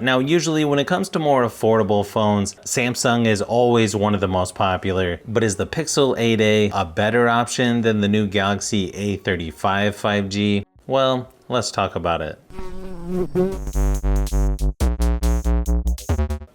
Now, usually when it comes to more affordable phones, Samsung is always one of the most popular, but is the Pixel 8a a better option than the new Galaxy A35 5G? Well, let's talk about it.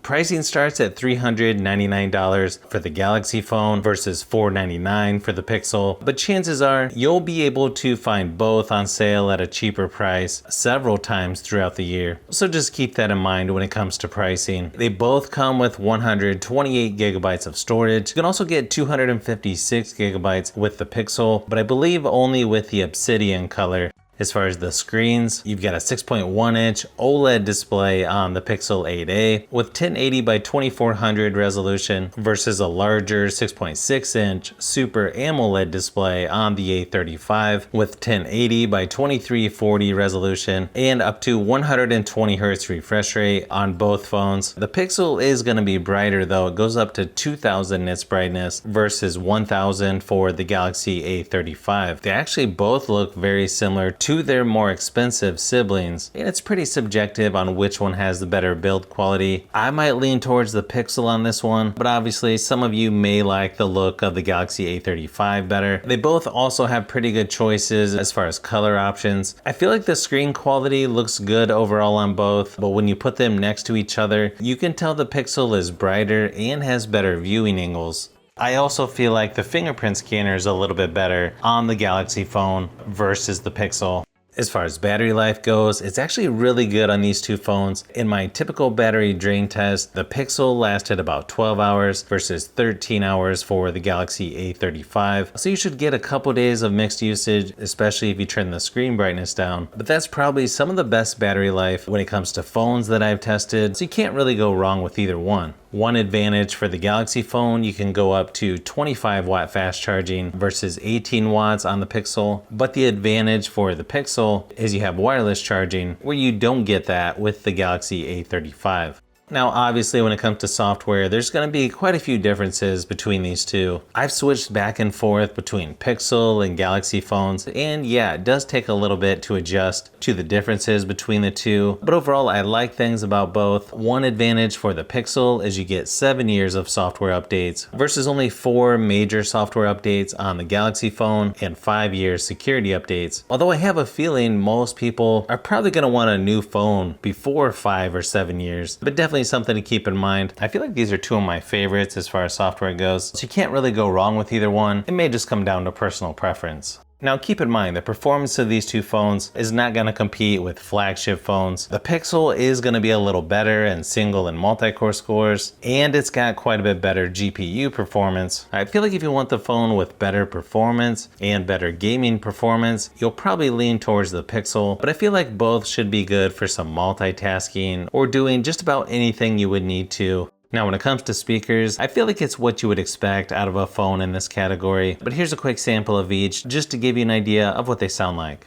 Pricing starts at $399 for the Galaxy phone versus $499 for the Pixel, but chances are you'll be able to find both on sale at a cheaper price several times throughout the year. So just keep that in mind when it comes to pricing. They both come with 128 gigabytes of storage. You can also get 256 gigabytes with the Pixel, but I believe only with the Obsidian color. As far as the screens, you've got a 6.1 inch OLED display on the Pixel 8a with 1080 by 2400 resolution versus a larger 6.6 inch Super AMOLED display on the A35 with 1080 by 2340 resolution and up to 120 Hz refresh rate on both phones. The Pixel is going to be brighter though. It goes up to 2000 nits brightness versus 1000 for the Galaxy A35. They actually both look very similar to their more expensive siblings, and it's pretty subjective on which one has the better build quality. I might lean towards the Pixel on this one, but obviously some of you may like the look of the Galaxy A35 better. They both also have pretty good choices as far as color options. I feel like the screen quality looks good overall on both, but when you put them next to each other, you can tell the Pixel is brighter and has better viewing angles. I also feel like the fingerprint scanner is a little bit better on the Galaxy phone versus the Pixel. As far as battery life goes, it's actually really good on these two phones. In my typical battery drain test, the Pixel lasted about 12 hours versus 13 hours for the Galaxy A35. So you should get a couple days of mixed usage, especially if you turn the screen brightness down. But that's probably some of the best battery life when it comes to phones that I've tested, so you can't really go wrong with either one. One advantage for the Galaxy phone, you can go up to 25 watt fast charging versus 18 watts on the Pixel. But the advantage for the Pixel is you have wireless charging where you don't get that with the Galaxy A35. Now, obviously, when it comes to software, there's going to be quite a few differences between these two. I've switched back and forth between Pixel and Galaxy phones, and yeah, it does take a little bit to adjust to the differences between the two, but overall, I like things about both. One advantage for the Pixel is you get 7 years of software updates versus only 4 major software updates on the Galaxy phone and 5 years security updates. Although I have a feeling most people are probably going to want a new phone before 5 or 7 years, but definitely something to keep in mind. I feel like these are two of my favorites as far as software goes, so you can't really go wrong with either one. It may just come down to personal preference. Now keep in mind, the performance of these two phones is not going to compete with flagship phones. The Pixel is going to be a little better in single and multi-core scores, and it's got quite a bit better GPU performance. I feel like if you want the phone with better performance and better gaming performance, you'll probably lean towards the Pixel, but I feel like both should be good for some multitasking or doing just about anything you would need to. Now, when it comes to speakers, I feel like it's what you would expect out of a phone in this category, but here's a quick sample of each just to give you an idea of what they sound like.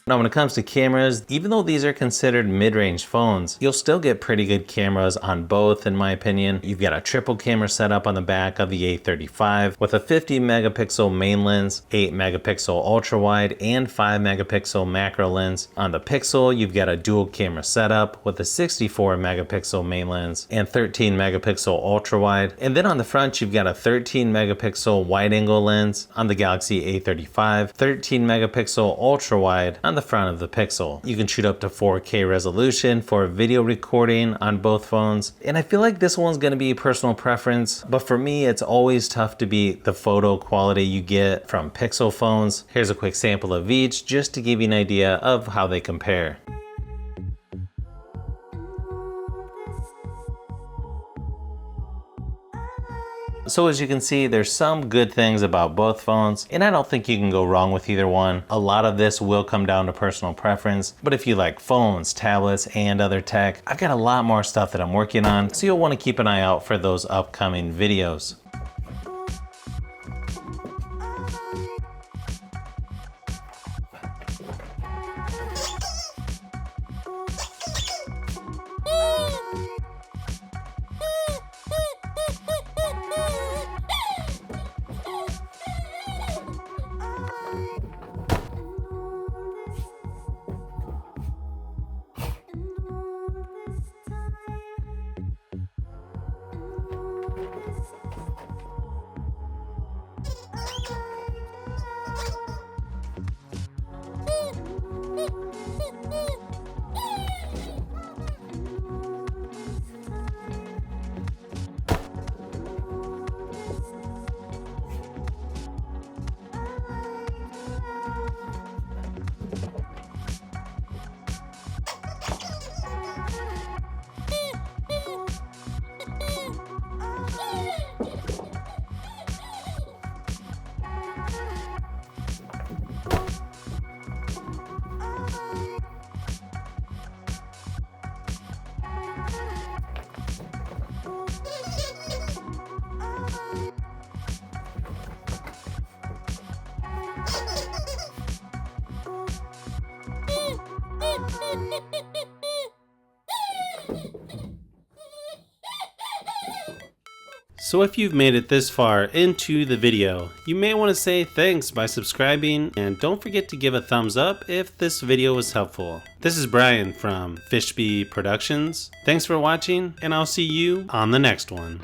Now, when it comes to cameras, even though these are considered mid-range phones, you'll still get pretty good cameras on both, in my opinion. You've got a triple camera setup on the back of the A35 with a 50 megapixel main lens, 8 megapixel ultra wide, and 5 megapixel macro lens. On the Pixel, you've got a dual camera setup with a 64 megapixel main lens and 13 megapixel ultra wide. And then on the front, you've got a 13 megapixel wide angle lens on the Galaxy A35, 13 megapixel ultra wide on the front of the Pixel. You can shoot up to 4K resolution for video recording on both phones. And I feel like this one's gonna be a personal preference, but for me, it's always tough to beat the photo quality you get from Pixel phones. Here's a quick sample of each just to give you an idea of how they compare. So as you can see, there's some good things about both phones, and I don't think you can go wrong with either one. A lot of this will come down to personal preference, but if you like phones, tablets, and other tech, I've got a lot more stuff that I'm working on, so you'll want to keep an eye out for those upcoming videos. So if you've made it this far into the video, you may want to say thanks by subscribing, and don't forget to give a thumbs up if this video was helpful. This is Brian from Fishbee Productions. Thanks for watching, and I'll see you on the next one.